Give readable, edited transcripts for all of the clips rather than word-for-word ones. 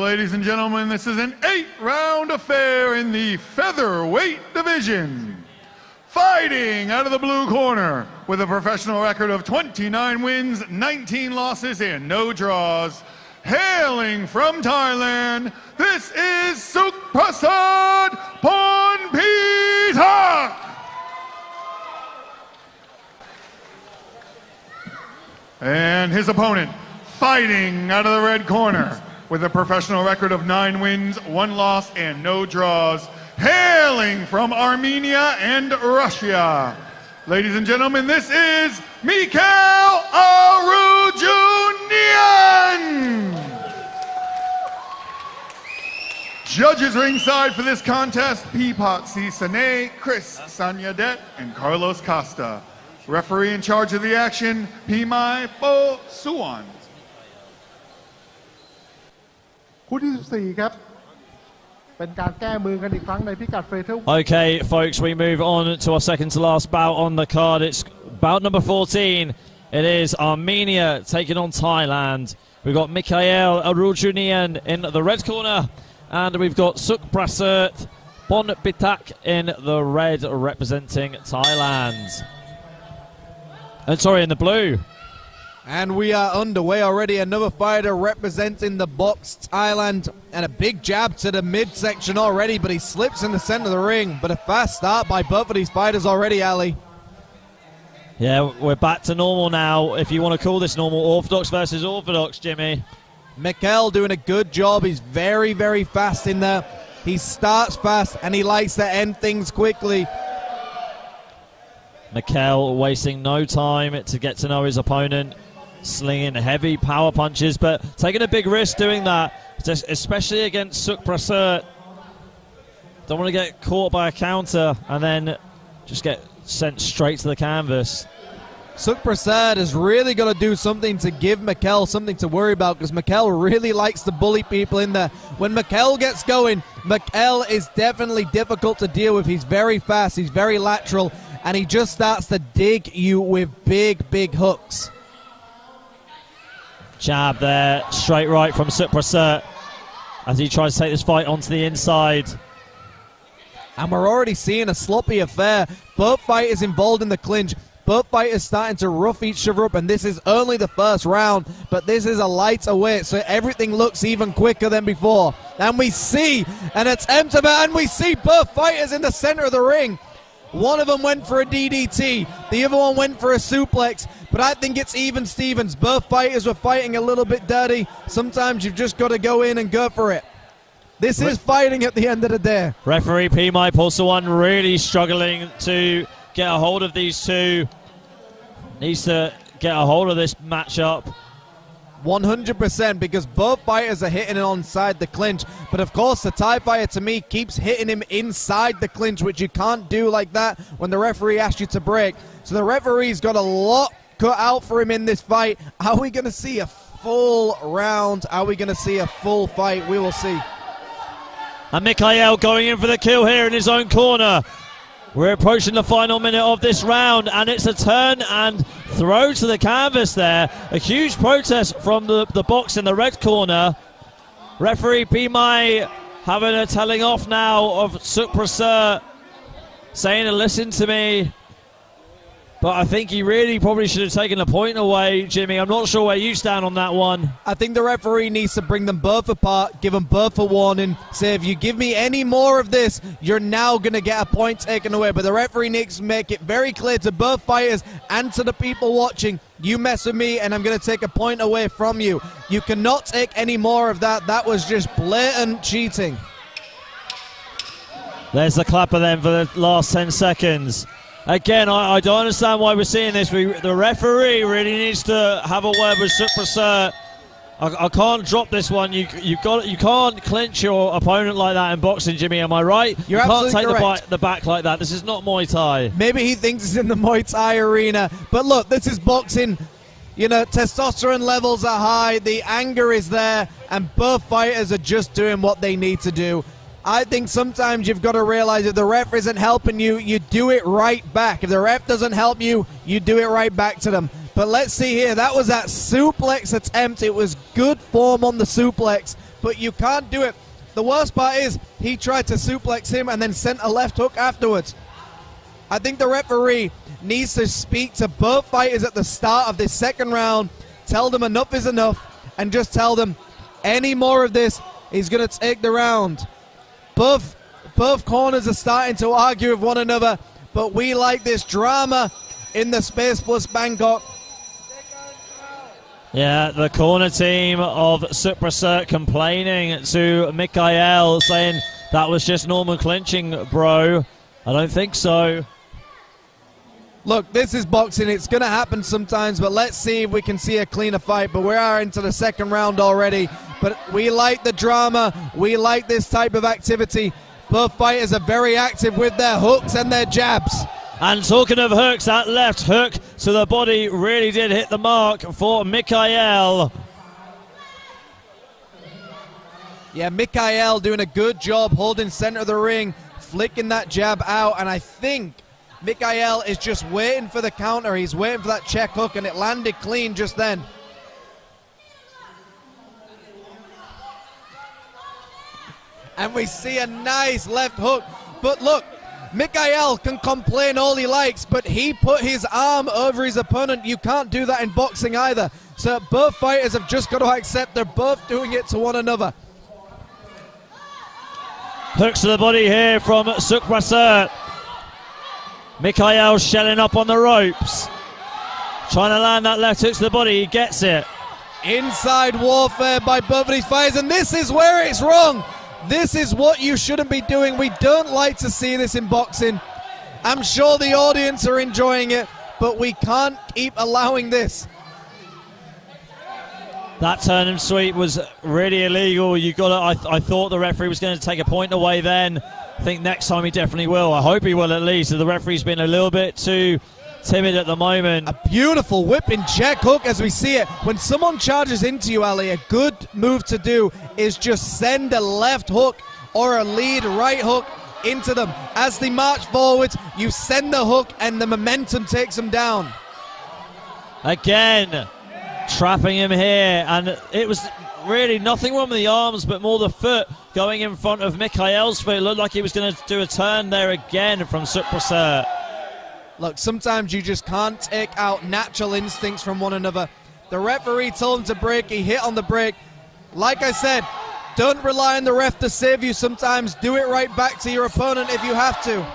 ladies and gentlemen, this is an 8-round affair in the featherweight division. Fighting out of the blue corner with a professional record of 29 wins, 19 losses, and no draws. Hailing from Thailand, this is Sukpasried Ponphitak. And his opponent, fighting out of the red corner with a professional record of 9 wins, 1 loss, and no draws. Hailing from Armenia and Russia, ladies and gentlemen, this is Mikael Arutyunyan. Judges ringside for this contest, Peapot C. Sane, Chris Sanyadet, and Carlos Costa. Referee in charge of the action, Pimai Po Suan. คู่ที่14ครับเป็นการแก้มือกันอีกครั้งในพิกัดเฟเธอร์ Okay, folks, we move on to our second to last bout on the card. It's bout number 14. It is Armenia taking on Thailand. We've got Mikael Arutyunyan in the red corner, and we've got Sukpasried Ponphitak in the red, representing Thailand. And sorry, in the blue. And we are underway already. Another fighter representing the box, Thailand, and a big jab to the midsection already, but he slips in the center of the ring. But a fast start by both of these fighters already, Ali. Yeah, we're back to normal now, if you want to call this normal. Orthodox versus Orthodox, Jimmy. Mikael doing a good job. He's very, very fast in there. He starts fast, and he likes to end things quickly. Mikael wasting no time to get to know his opponent, slinging heavy power punches, but taking a big risk doing that, especially against Sukpasried. Don't want to get caught by a counter and then just get sent straight to the canvas. Sukpasried is really going to do something to give Mikael something to worry about, because Mikael really likes to bully people in there. When Mikael gets going, Mikael is definitely difficult to deal with. He's very fast, he's very lateral, and he just starts to dig you with big, big hooks. Jab there, straight right from Sukpasried as he tries to take this fight onto the inside. And we're already seeing a sloppy affair. Both fighters involved in the clinch. Both fighters starting to rough each other up, and this is only the first round, but this is a lighter weight, so everything looks even quicker than before. And we see an attempt of it, and we see both fighters in the center of the ring. One of them went for a DDT, the other one went for a suplex, but I think it's even Stevens. Both fighters were fighting a little bit dirty. Sometimes you've just got to go in and go for it. This is fighting at the end of the day. Referee Pimai Po Suan really struggling to get a hold of these two. Needs to get a hold of this matchup. 100%, because both fighters are hitting it onside the clinch, but of course the Thai fighter, to me, keeps hitting him inside the clinch, which you can't do like that when the referee asks you to break. So the referee's got a lot cut out for him in this fight. Are we going to see a full round? Are we going to see a full fight? We will see. And Mikael going in for the kill here in his own corner. We're approaching the final minute of this round, and it's a turn and throw to the canvas there. A huge protest from the box in the red corner. Referee Pimai having a telling off now of Sukpasried, saying to listen to me. But I think he really probably should have taken a point away, Jimmy. I'm not sure where you stand on that one. I think the referee needs to bring them both apart, give them both a warning, say if you give me any more of this, you're now going to get a point taken away. But the referee needs to make it very clear to both fighters and to the people watching, you mess with me and I'm going to take a point away from you. You cannot take any more of that. That was just blatant cheating. There's the clapper then for the last 10 seconds. Again, I don't understand why we're seeing this. The referee really needs to have a word with Sukpasried. I can't drop this one. You can't clinch your opponent like that in boxing, Jimmy. Am I right? You're you can't absolutely take correct. the back like that. This is not Muay Thai. Maybe he thinks it's in the Muay Thai arena, but look, this is boxing. You know, testosterone levels are high, the anger is there, and both fighters are just doing what they need to do. I think sometimes you've got to realize if the ref isn't helping you, you do it right back. If the ref doesn't help you, you do it right back to them. But let's see here. That was that suplex attempt. It was good form on the suplex. but you can't do it. The worst part is he tried to suplex him and then sent a left hook afterwards. I think the referee needs to speak to both fighters at the start of this second round, tell them enough is enough, and just tell them any more of this, he's going to take the round. Both corners are starting to argue with one another, but we like this drama in the Spaceplus Bangkok. Yeah, the corner team of Sukpasried complaining to Mikael, saying that was just normal clinching, bro. I don't think so. Look, this is boxing. It's going to happen sometimes, but let's see if we can see a cleaner fight. But we are into the second round already. But we like the drama. We like this type of activity. Both fighters are very active with their hooks and their jabs. And talking of hooks, that left hook to the body really did hit the mark for Mikael. Yeah, Mikael doing a good job holding center of the ring, flicking that jab out, and I think Mikael is just waiting for the counter. He's waiting for that check hook, and it landed clean just then. And we see a nice left hook. But look, Mikael can complain all he likes, but he put his arm over his opponent. You can't do that in boxing either. So both fighters have just got to accept they're both doing it to one another. Hooks to the body here from Sukpasried. Mikael shelling up on the ropes. Trying to land that left hook to the body. He gets it. Inside warfare by both of these fighters, and this is where it's wrong. This is what you shouldn't be doing. We don't like to see this in boxing. I'm sure the audience are enjoying it, but we can't keep allowing this. That turn and sweep was really illegal. I thought the referee was going to take a point away then. I think next time he definitely will. I hope he will at least. The referee's been a little bit too timid at the moment. A beautiful whipping check hook as we see it. When someone charges into you, Ali, a good move to do is just send a left hook or a lead right hook into them. As they march forward, you send the hook and the momentum takes them down. Again, trapping him here, and it was really nothing wrong with the arms, but more the foot going in front of Mikael's foot. It looked like he was going to do a turn there again from Sukpasried. Look, sometimes you just can't take out natural instincts from one another. The referee told him to break. He hit on the break. Like I said, don't rely on the ref to save you sometimes. Do it right back to your opponent if you have to.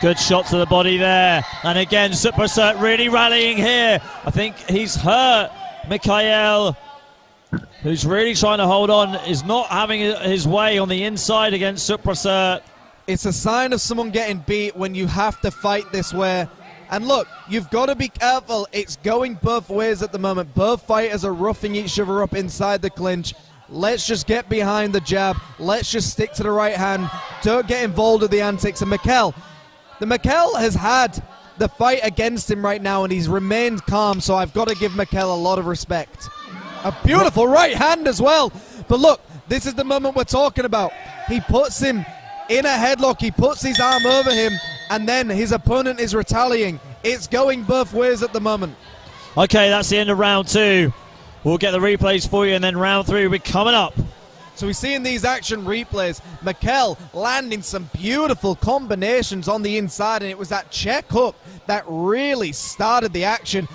Good shot to the body there. And again, Sukpasried really rallying here. I think he's hurt. Mikael, who's really trying to hold on, is not having his way on the inside against Sukpasried. It's a sign of someone getting beat when you have to fight this way. And look, you've got to be careful. It's going both ways at the moment. Both fighters are roughing each other up inside the clinch. Let's just get behind the jab. Let's just stick to the right hand. Don't get involved with the antics. And Mikael has had the fight against him right now, and he's remained calm, so I've got to give Mikael a lot of respect. A beautiful right hand as well. But look, this is the moment we're talking about. He puts him in a headlock, he puts his arm over him, and then his opponent is retaliating. It's going both ways at the moment. Okay, that's the end of round two. We'll get the replays for you, and then round three will be coming up. So we're seeing these action replays. Mikael landing some beautiful combinations on the inside, and it was that check hook that really started the action.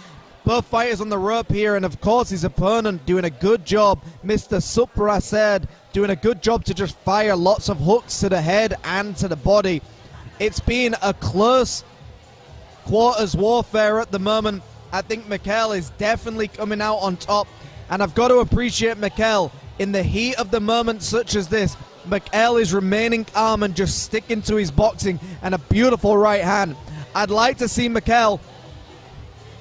Both fighters on the rope here, and of course his opponent doing a good job. Mr. Sukpasried doing a good job to just fire lots of hooks to the head and to the body. It's been a close quarters warfare at the moment. I think Mikael is definitely coming out on top, and I've got to appreciate Mikael. In the heat of the moment such as this, Mikael is remaining calm and just sticking to his boxing, and a beautiful right hand. I'd like to see Mikael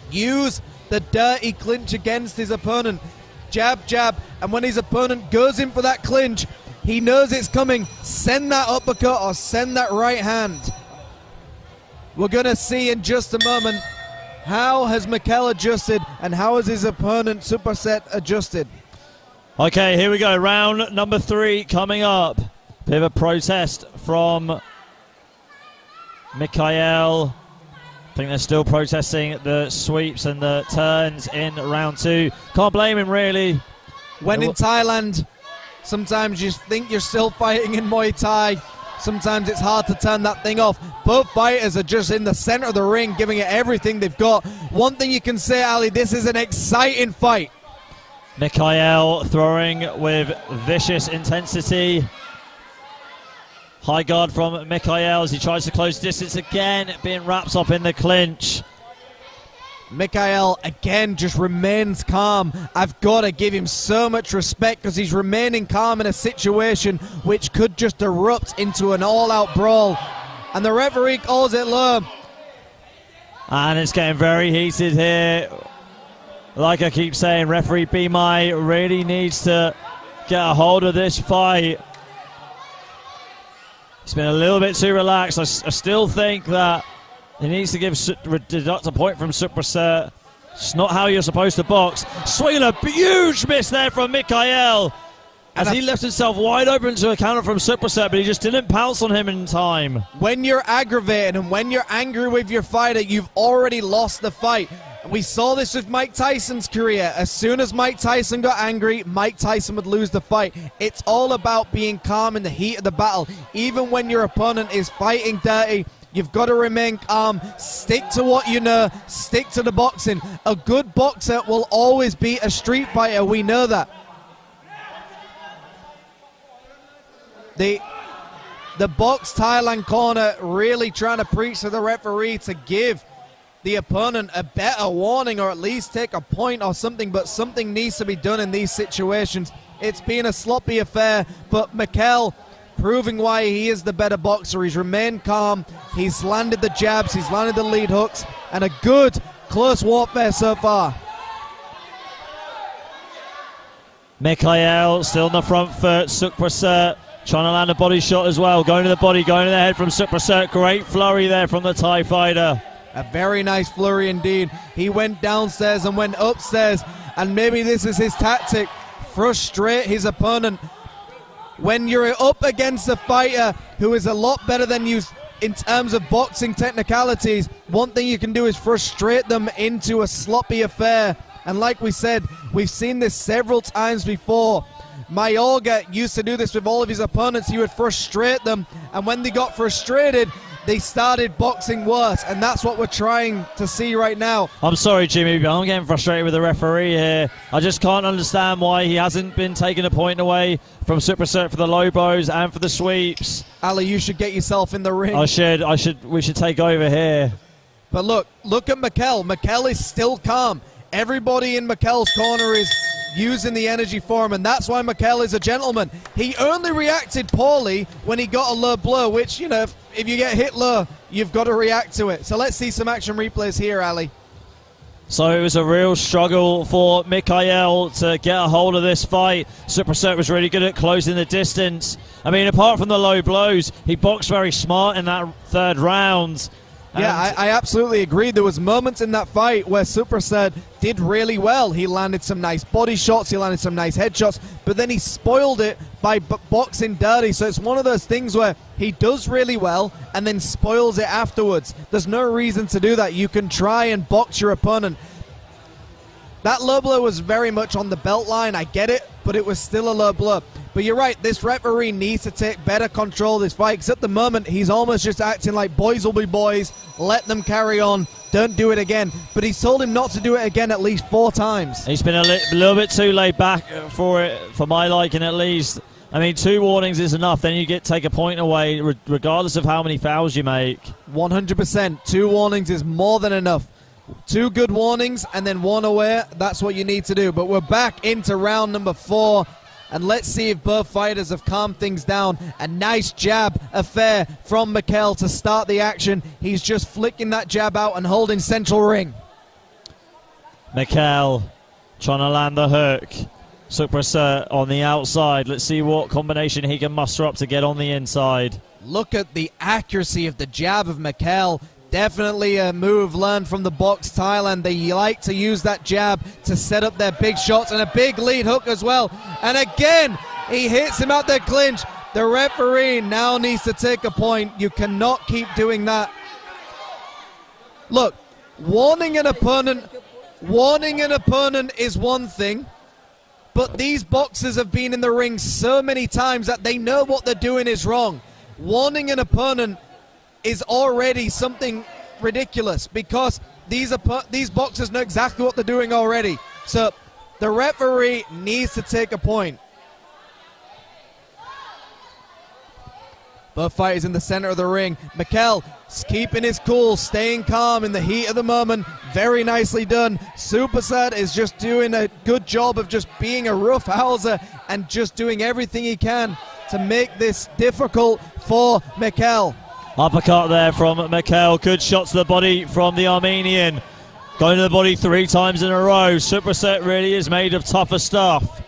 use the dirty clinch against his opponent. Jab, jab, and when his opponent goes in for that clinch, he knows it's coming. Send that uppercut or send that right hand. We're going to see in just a moment how has Mikael adjusted and how has his opponent Sukpasried adjusted. Okay, here we go. Round number three coming up. Bit of a protest from Mikael. I think they're still protesting the sweeps and the turns in round two. Can't blame him, really. When in Thailand, Sometimes you think you're still fighting in Muay Thai. Sometimes it's hard to turn that thing off. Both fighters are just in the center of the ring, giving it everything they've got. One thing you can say, Ali, this is an exciting fight. Mikael throwing with vicious intensity. High guard from Mikael as he tries to close distance again, being wrapped up in the clinch. Mikael, again, just remains calm. I've got to give him so much respect because he's remaining calm in a situation which could just erupt into an all-out brawl. And the referee calls it low. And it's getting very heated here. Like I keep saying, referee B-Mai really needs to get a hold of this fight. He's been a little bit too relaxed. I still think that he needs to deduct a point from Sukpasried. It's not how you're supposed to box. Swinging a huge miss there from Mikael as he left himself wide open to a counter from Sukpasried, but he just didn't pounce on him in time. When you're aggravated and when you're angry with your fighter, you've already lost the fight. We saw this with Mike Tyson's career. As soon as Mike Tyson got angry, Mike Tyson would lose the fight. It's all about being calm in the heat of the battle. Even when your opponent is fighting dirty, you've got to remain calm, stick to what you know, stick to the boxing. A good boxer will always beat a street fighter, we know that. The Box Thailand corner really trying to preach to the referee to give the opponent a better warning or at least take a point or something, but something needs to be done in these situations. It's been a sloppy affair, but Mikael proving why he is the better boxer. He's remained calm, he's landed the jabs, he's landed the lead hooks, and a good close warfare so far. Mikael still on the front foot. Sukpasried trying to land a body shot as well. Going to the body, going to the head from Sukpasried. Great flurry there from the Thai fighter. A very nice flurry indeed. He went downstairs and went upstairs, and maybe this is his tactic. Frustrate his opponent. When you're up against a fighter who is a lot better than you in terms of boxing technicalities, one thing you can do is frustrate them into a sloppy affair. And like we said, we've seen this several times before. Mayorga used to do this with all of his opponents. He would frustrate them, and when they got frustrated, they started boxing worse, and that's what we're trying to see right now. I'm sorry, Jimmy, but I'm getting frustrated with the referee here. I just can't understand why he hasn't been taking a point away from Sukpasried for the low blows and for the sweeps. Ali, you should get yourself in the ring. We should take over here. But look at Mikael. Mikael is still calm. Everybody in Mikael's corner is using the energy for him, and that's why Mikael is a gentleman. He only reacted poorly when he got a low blow, which, you know, if you get hit low, you've got to react to it. So let's see some action replays here, Ali. So it was a real struggle for Mikael to get a hold of this fight. Sukpasried was really good at closing the distance. I mean, apart from the low blows, he boxed very smart in that third round. Yeah, I absolutely agree. There was moments in that fight where Sukpasried did really well. He landed some nice body shots, he landed some nice headshots, but then he spoiled it by boxing dirty. So it's one of those things where he does really well and then spoils it afterwards. There's no reason to do that. You can try and box your opponent. That low blow was very much on the belt line, I get it, but it was still a low blow. But you're right, this referee needs to take better control of this fight, because at the moment he's almost just acting like boys will be boys, let them carry on, don't do it again. But he's told him not to do it again at least 4 times. He's been a little bit too laid back for it, for my liking at least. I mean, 2 warnings is enough, then you take a point away regardless of how many fouls you make. 100%, 2 warnings is more than enough. 2 good warnings and then 1 away, that's what you need to do. But we're back into round number 4, and let's see if both fighters have calmed things down. A nice jab affair from Mikael to start the action. He's just flicking that jab out and holding central ring. Mikael trying to land the hook. Sukpasried on the outside. Let's see what combination he can muster up to get on the inside. Look at the accuracy of the jab of Mikael. Definitely a move learned from the Box Thailand. They like to use that jab to set up their big shots, and a big lead hook as well. And again, he hits him out the clinch. The referee now needs to take a point. You cannot keep doing that. Look, warning an opponent is one thing. But these boxers have been in the ring so many times that they know what they're doing is wrong. Warning an opponent is already something ridiculous because these boxers know exactly what they're doing already. So the referee needs to take a point. Both fighters in the center of the ring. Mikael keeping his cool, staying calm in the heat of the moment. Very nicely done. Sukpasried is just doing a good job of just being a roughhouser and just doing everything he can to make this difficult for Mikael. Uppercut there from Mikael. Good shot to the body from the Armenian. Going to the body 3 times in a row. Sukpasried really is made of tougher stuff.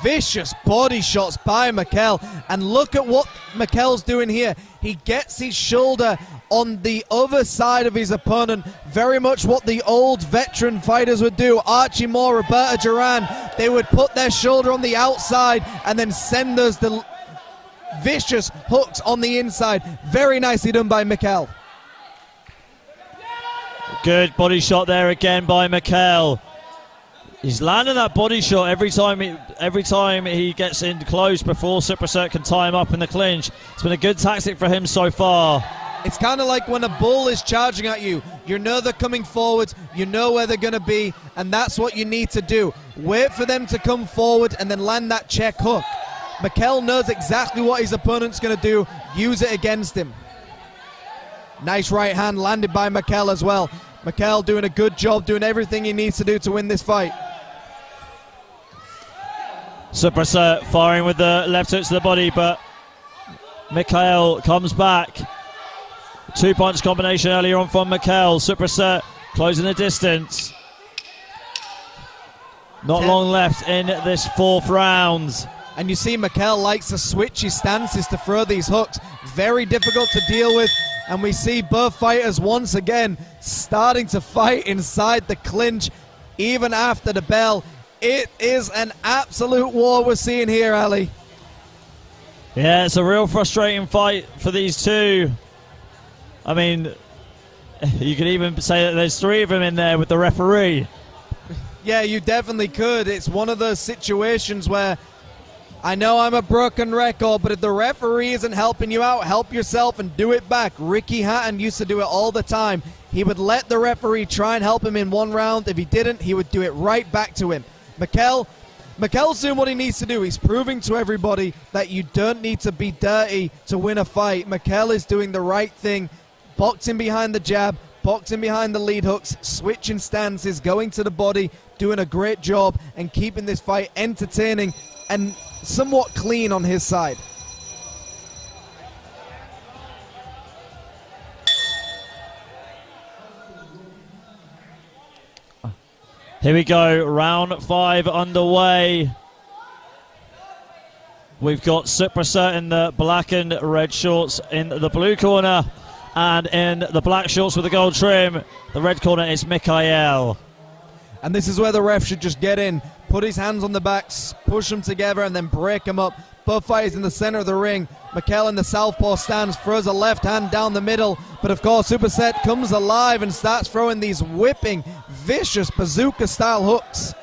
Vicious body shots by Mikael, and look at what Mikael's doing here. He gets his shoulder on the other side of his opponent, very much what the old veteran fighters would do. Archie Moore, Roberto Duran, they would put their shoulder on the outside and then send those vicious hooks on the inside. Very nicely done by Mikael. Good body shot there again by Mikael. He's landing that body shot every time he gets in close before Sukpasried can tie him up in the clinch. It's been a good tactic for him so far. It's kind of like when a bull is charging at you. You know they're coming forward, you know where they're going to be, and that's what you need to do. Wait for them to come forward and then land that check hook. Mikael knows exactly what his opponent's going to do. Use it against him. Nice right hand landed by Mikael as well. Mikael doing a good job, doing everything he needs to do to win this fight. Sukpasried firing with the left hook to the body, but Mikael comes back. 2-punch combination earlier on from Mikael. Sukpasried closing the distance. Not long left in this 4th round. And you see Mikael likes to switch his stances to throw these hooks. Very difficult to deal with. And we see both fighters once again starting to fight inside the clinch even after the bell. It is an absolute war we're seeing here, Ali. Yeah, it's a real frustrating fight for these two. I mean, you could even say that there's 3 of them in there with the referee. Yeah, you definitely could. It's one of those situations where I know I'm a broken record, but if the referee isn't helping you out, help yourself and do it back. Ricky Hatton used to do it all the time. He would let the referee try and help him in 1 round. If he didn't, he would do it right back to him. Mikael's doing what he needs to do. He's proving to everybody that you don't need to be dirty to win a fight. Mikael is doing the right thing, boxing behind the jab, boxing behind the lead hooks, switching stances, going to the body, doing a great job and keeping this fight entertaining and somewhat clean on his side. Here we go, round 5 underway. We've got Sukpasried in the black and red shorts in the blue corner, and in the black shorts with the gold trim, the red corner is Mikael. And this is where the ref should just get in, put his hands on the backs, push them together, and then break them up. Both fighters in the center of the ring. Mikael in the southpaw stance, throws a left hand down the middle, but of course Sukpasried comes alive and starts throwing these whipping, vicious bazooka-style hooks.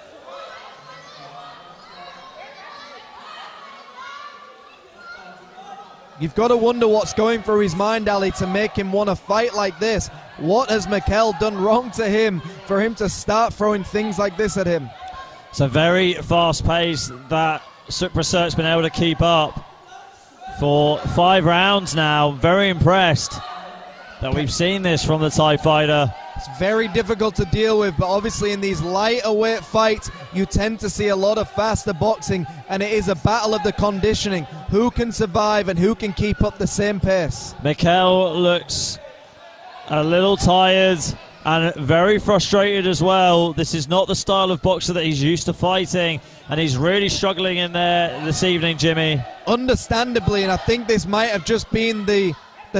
You've got to wonder what's going through his mind, Ali, to make him want to fight like this. What has Mikael done wrong to him for him to start throwing things like this at him? It's a very fast pace that Sukpasried's been able to keep up for 5 rounds now. Very impressed that we've seen this from the Thai fighter. It's very difficult to deal with, but obviously in these lighter weight fights, you tend to see a lot of faster boxing, and it is a battle of the conditioning. Who can survive and who can keep up the same pace? Mikael looks a little tired and very frustrated as well. This is not the style of boxer that he's used to fighting, and he's really struggling in there this evening, Jimmy. Understandably, and I think this might have just been the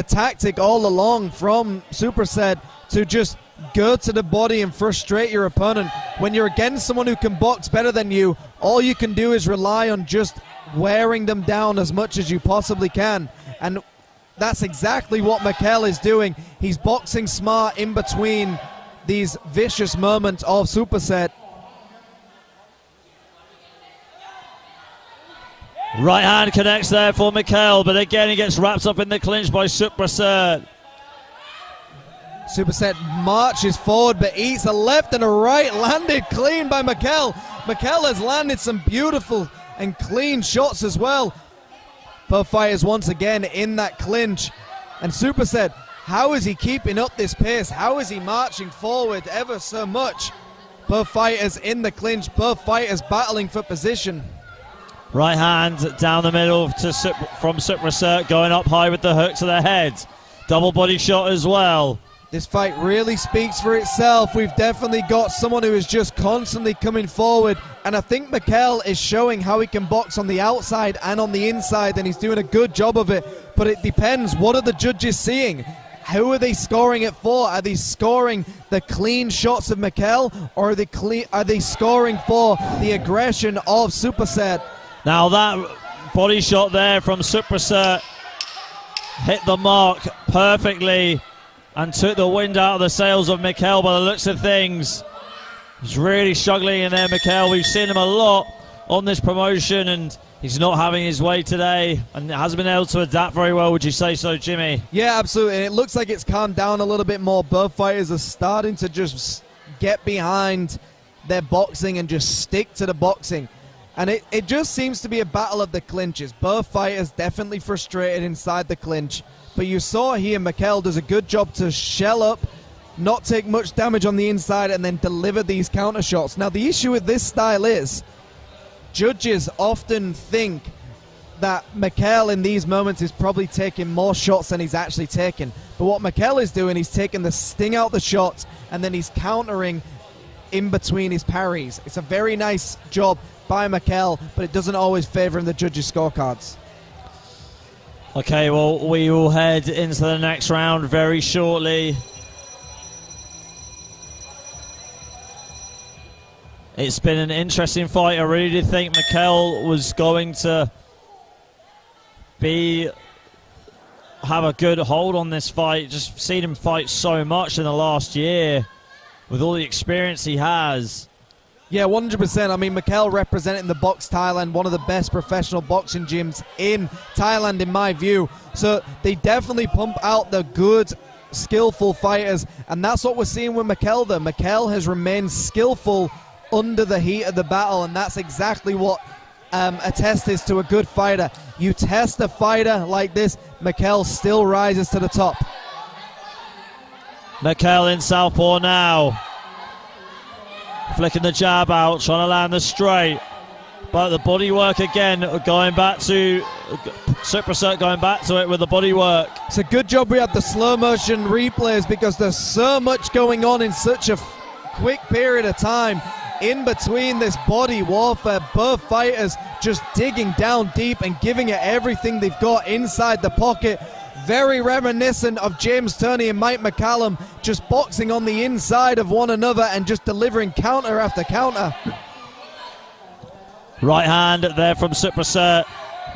tactic all along from Sukpasried to just go to the body and frustrate your opponent. When you're against someone who can box better than you, all you can do is rely on just wearing them down as much as you possibly can. And that's exactly what Mikael is doing. He's boxing smart in between these vicious moments of Sukpasried. Right hand connects there for Mikael, but again he gets wrapped up in the clinch by Sukpasried. Sukpasried marches forward but eats a left and a right, landed clean by Mikael. Mikael has landed some beautiful and clean shots as well. Both fighters once again in that clinch. And Sukpasried, how is he keeping up this pace? How is he marching forward ever so much? Both fighters in the clinch, both fighters battling for position. Right hand down the middle from Sukpasried, going up high with the hook to the head. Double body shot as well. This fight really speaks for itself. We've definitely got someone who is just constantly coming forward, and I think Mikael is showing how he can box on the outside and on the inside, and he's doing a good job of it. But it depends, what are the judges seeing? Who are they scoring it for? Are they scoring the clean shots of Mikael, or are they scoring for the aggression of Sukpasried? Now that body shot there from Sukpasried hit the mark perfectly and took the wind out of the sails of Mikael by the looks of things. He's really struggling in there, Mikael. We've seen him a lot on this promotion, and he's not having his way today and hasn't been able to adapt very well. Would you say so, Jimmy? Yeah, absolutely. And it looks like it's calmed down a little bit more. Both fighters are starting to just get behind their boxing and just stick to the boxing. And it just seems to be a battle of the clinches. Both fighters definitely frustrated inside the clinch. But you saw here Mikael does a good job to shell up, not take much damage on the inside, and then deliver these counter shots. Now the issue with this style is judges often think that Mikael in these moments is probably taking more shots than he's actually taking. But what Mikael is doing, he's taking the sting out the shots and then he's countering in between his parries. It's a very nice job by Mikael, but it doesn't always favor him the judges' scorecards. Okay, well, we will head into the next round very shortly. It's been an interesting fight. I really did think Mikael was going to have a good hold on this fight. Just seen him fight so much in the last year with all the experience he has. Yeah, 100%. I mean, Mikael representing the Box Thailand, one of the best professional boxing gyms in Thailand, in my view. So they definitely pump out the good, skillful fighters, and that's what we're seeing with Mikael, though. Mikael has remained skillful under the heat of the battle, and that's exactly what a test is to a good fighter. You test a fighter like this, Mikael still rises to the top. Mikael in southpaw now. Flicking the jab out, trying to land the straight. But the body work again, going back to Sukpasried, going back to it with the body work. It's a good job we had the slow motion replays because there's so much going on in such a quick period of time. In between this body warfare, both fighters just digging down deep and giving it everything they've got inside the pocket. Very reminiscent of James Turney and Mike McCallum, just boxing on the inside of one another and just delivering counter after counter. Right hand there from Sukpasried.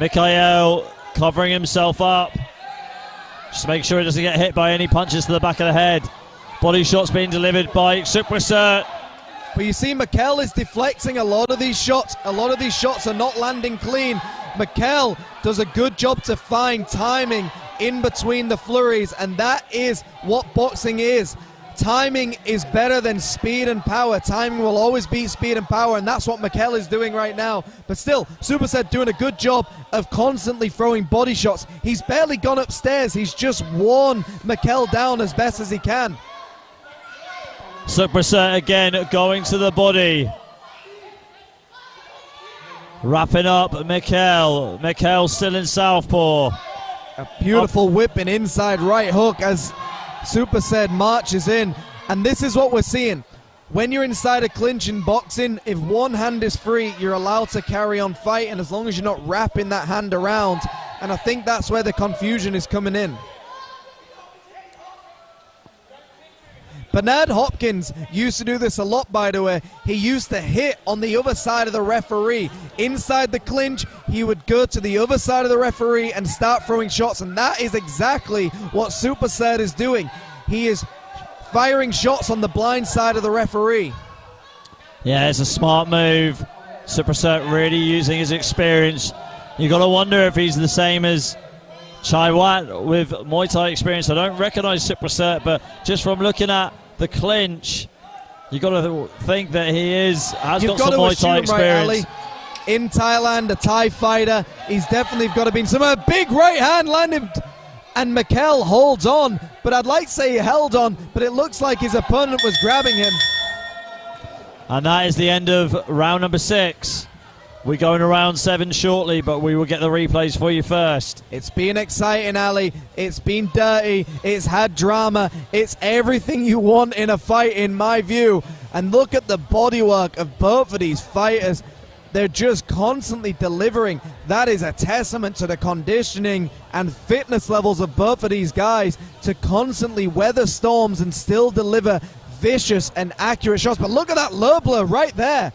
Mikael covering himself up. Just make sure he doesn't get hit by any punches to the back of the head. Body shots being delivered by Sukpasried. But you see, Mikael is deflecting a lot of these shots. A lot of these shots are not landing clean. Mikael does a good job to find timing in between the flurries, and that is what boxing is. Timing is better than speed and power. Timing will always beat speed and power, and that's what Mikael is doing right now. But still, Sukpasried doing a good job of constantly throwing body shots. He's barely gone upstairs. He's just worn Mikael down as best as he can. Sukpasried again going to the body. Wrapping up Mikael. Mikael still in southpaw. A beautiful whipping inside right hook as Sukpasried marches in. And this is what we're seeing. When you're inside a clinch in boxing, if one hand is free, you're allowed to carry on fighting as long as you're not wrapping that hand around. And I think that's where the confusion is coming in. Bernard Hopkins used to do this a lot, by the way. He used to hit on the other side of the referee. Inside the clinch, he would go to the other side of the referee and start throwing shots, and that is exactly what Sukpasried is doing. He is firing shots on the blind side of the referee. Yeah, it's a smart move. Sukpasried really using his experience. You got to wonder if he's the same as Chaiwat with Muay Thai experience. I don't recognize Sukpasried, but just from looking at the clinch, you got to think that he has got some Muay Thai experience. Right, Ali? In Thailand, a Thai fighter, he's definitely got to be some big right hand landed, and Mikael holds on. But I'd like to say he held on, but it looks like his opponent was grabbing him. And that is the end of round number 6. We're going to round 7 shortly, but we will get the replays for you first. It's been exciting, Ali. It's been dirty. It's had drama. It's everything you want in a fight, in my view. And look at the bodywork of both of these fighters. They're just constantly delivering. That is a testament to the conditioning and fitness levels of both of these guys to constantly weather storms and still deliver vicious and accurate shots. But look at that low blow right there.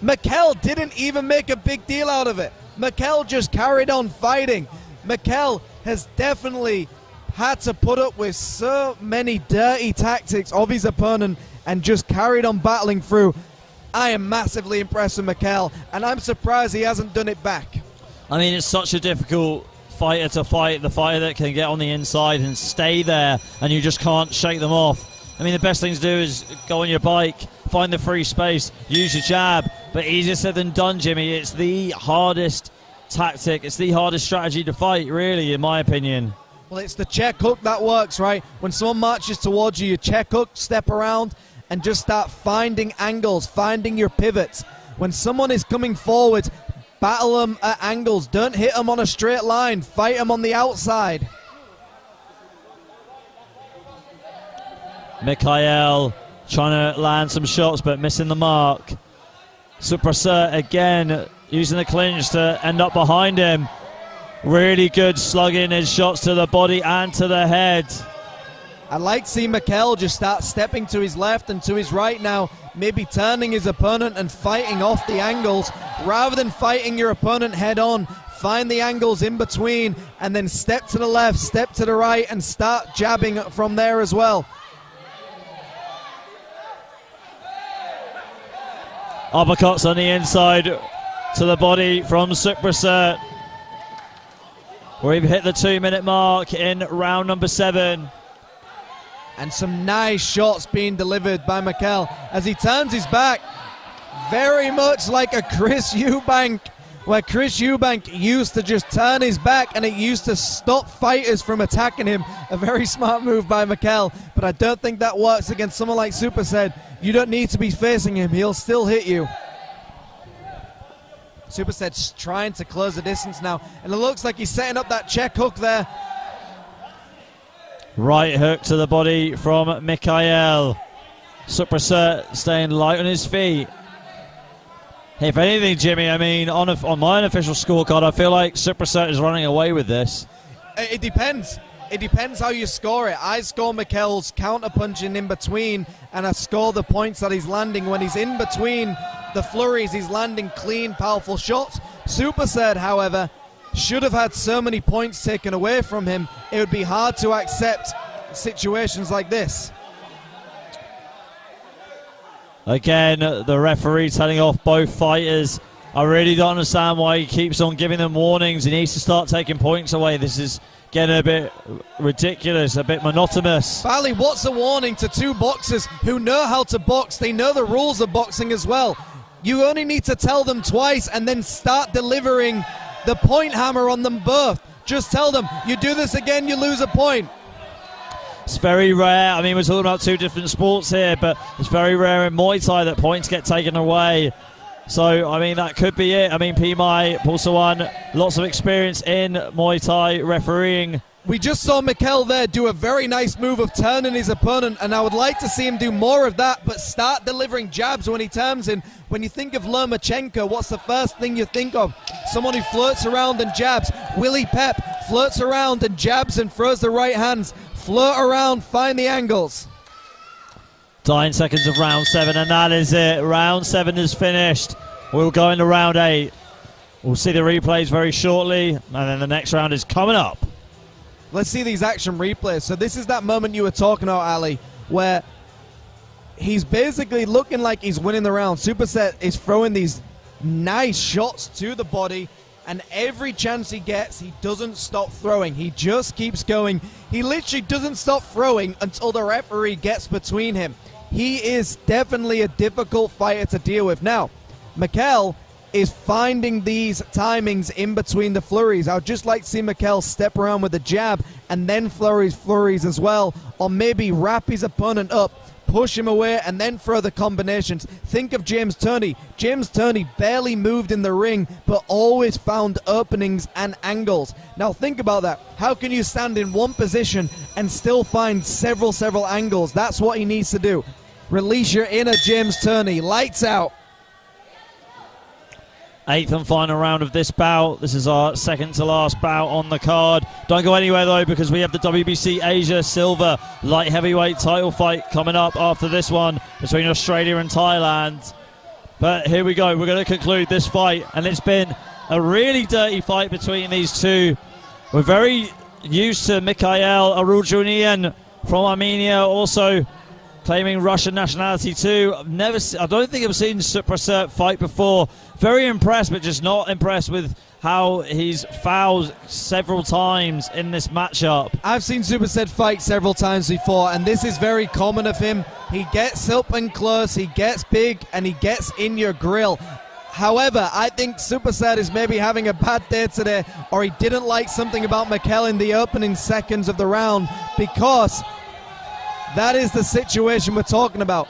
Mikael didn't even make a big deal out of it. Mikael just carried on fighting. Mikael has definitely had to put up with so many dirty tactics of his opponent and just carried on battling through. I am massively impressed with Mikael, and I'm surprised he hasn't done it back. I mean, it's such a difficult fighter to fight, the fighter that can get on the inside and stay there, and you just can't shake them off. I mean, the best thing to do is go on your bike, find the free space, use your jab, but easier said than done, Jimmy. It's the hardest tactic, it's the hardest strategy to fight, really, in my opinion. Well, it's the check hook that works, right? When someone marches towards you, you check hook, step around, and just start finding angles, finding your pivots. When someone is coming forward, battle them at angles. Don't hit them on a straight line. Fight them on the outside. Mikael trying to land some shots, but missing the mark. Sukpasried again using the clinch to end up behind him. Really good slugging his shots to the body and to the head. I'd like to see Mikael just start stepping to his left and to his right now, maybe turning his opponent and fighting off the angles rather than fighting your opponent head on. Find the angles in between and then step to the left, step to the right, and start jabbing from there as well. Uppercuts on the inside to the body from Sukpasried. We've hit the 2-minute mark in round number 7. And some nice shots being delivered by Mikael as he turns his back, very much like a Chris Eubank, where Chris Eubank used to just turn his back and it used to stop fighters from attacking him. A very smart move by Mikael, but I don't think that works against someone like Sukpasried. You don't need to be facing him, he'll still hit you. Sukpasried's trying to close the distance now, and it looks like he's setting up that check hook there. Right hook to the body from Mikael. Sukpasried staying light on his feet. If anything, Jimmy, I mean, on my unofficial scorecard, I feel like Sukpasried is running away with this. It depends. It depends how you score it. I score Mikael's counter-punching in between, and I score the points that he's landing. When he's in between the flurries, he's landing clean, powerful shots. Sukpasried, however, should have had so many points taken away from him. It would be hard to accept situations like this. Again, the referee telling off both fighters. I really don't understand why he keeps on giving them warnings. He needs to start taking points away. This is getting a bit ridiculous, a bit monotonous. Bally, what's a warning to two boxers who know how to box? They know the rules of boxing as well. You only need to tell them twice and then start delivering the point hammer on them both. Just tell them, you do this again, you lose a point. It's very rare. I mean, we're talking about two different sports here, but it's very rare in Muay Thai that points get taken away. So, I mean, that could be it. I mean, P-Mai, Pulsawan, lots of experience in Muay Thai refereeing. We just saw Mikael there do a very nice move of turning his opponent, and I would like to see him do more of that, but start delivering jabs when he turns in. When you think of Lomachenko, what's the first thing you think of? Someone who flirts around and jabs. Willie Pep flirts around and jabs and throws the right hands. Flirt around, find the angles. 9 seconds of round 7, and that is it. Round 7 is finished. We'll go into round 8. We'll see the replays very shortly, and then the next round is coming up. Let's see these action replays. So this is that moment you were talking about, Ali, where he's basically looking like he's winning the round. Sukpasried is throwing these nice shots to the body, and every chance he gets, he doesn't stop throwing. He just keeps going. He literally doesn't stop throwing until the referee gets between him. He is definitely a difficult fighter to deal with. Now, Mikael is finding these timings in between the flurries. I would just like to see Mikael step around with a jab and then flurries as well, or maybe wrap his opponent up, push him away, and then throw the combinations. Think of James Turney. James Turney barely moved in the ring, but always found openings and angles. Now think about that. How can you stand in one position and still find several angles? That's what he needs to do. Release your inner James Turney. Lights out. 8th and final round of this bout. This is our second to last bout on the card. Don't go anywhere though, because we have the WBC Asia Silver light heavyweight title fight coming up after this one between Australia and Thailand. But here we go. We're going to conclude this fight, and it's been a really dirty fight between these two. We're very used to Mikael Arutyunyan from Armenia, also claiming Russian nationality too. I don't think I've seen Sukpasried fight before. Very impressed, but just not impressed with how he's fouled several times in this matchup. I've seen Sukpasried fight several times before, and this is very common of him. He gets up and close, he gets big, and he gets in your grill. However, I think Sukpasried is maybe having a bad day today, or he didn't like something about Mikael in the opening seconds of the round, because that is the situation we're talking about.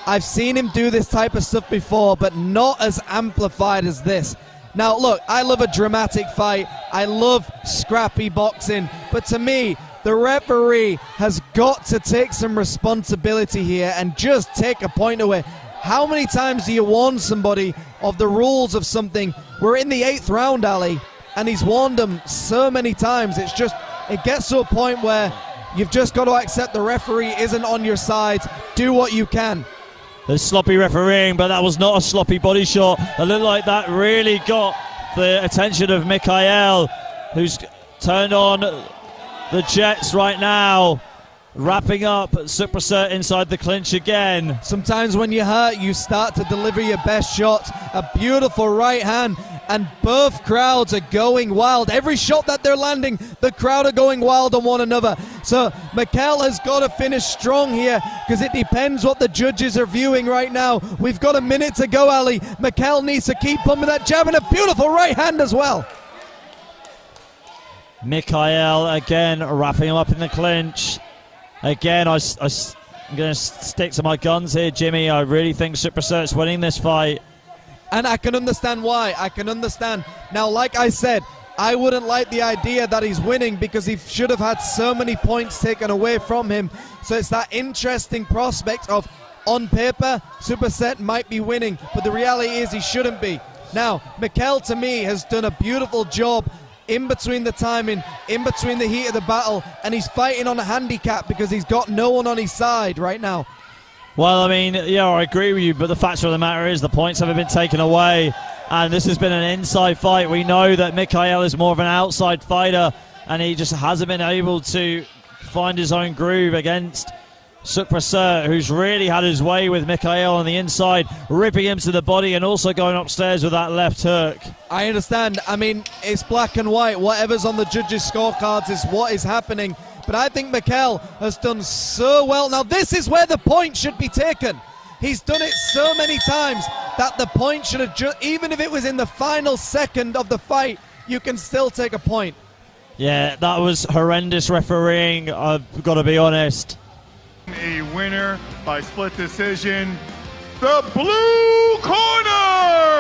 I've seen him do this type of stuff before, but not as amplified as this. Now, look, I love a dramatic fight. I love scrappy boxing. But to me, the referee has got to take some responsibility here and just take a point away. How many times do you warn somebody of the rules of something? We're in the 8th round, Ali, and he's warned them so many times. It gets to a point where you've just got to accept the referee isn't on your side. Do what you can. There's sloppy refereeing, but that was not a sloppy body shot. It looked like that really got the attention of Mikael, who's turned on the jets right now, wrapping up Sukpasried inside the clinch again. Sometimes when you're hurt, you start to deliver your best shots. A beautiful right hand, and both crowds are going wild. Every shot that they're landing, the crowd are going wild on one another. So Mikael has got to finish strong here, because it depends what the judges are viewing right now. We've got a minute to go, Ali. Mikael needs to keep pumping that jab, and a beautiful right hand as well. Mikael again wrapping him up in the clinch. Again, I'm going to stick to my guns here, Jimmy. I really think Sukpasried's winning this fight. And I can understand why. I can understand. Now, like I said, I wouldn't like the idea that he's winning, because he should have had so many points taken away from him. So it's that interesting prospect of, on paper, Sukpasried might be winning, but the reality is he shouldn't be. Now, Mikael, to me, has done a beautiful job in between the timing, in between the heat of the battle, and he's fighting on a handicap because he's got no one on his side right now. Well, I mean, yeah, I agree with you, but the fact of the matter is the points haven't been taken away, and this has been an inside fight. We know that Mikael is more of an outside fighter, and he just hasn't been able to find his own groove against Sukpasried, who's really had his way with Mikael on the inside, ripping him to the body and also going upstairs with that left hook. I understand. I mean, it's black and white. Whatever's on the judges' scorecards is what is happening. But I think Mikael has done so well. Now, this is where the point should be taken. He's done it so many times that the point should have, even if it was in the final second of the fight, you can still take a point. Yeah, that was horrendous refereeing, I've got to be honest. A winner by split decision, the blue corner!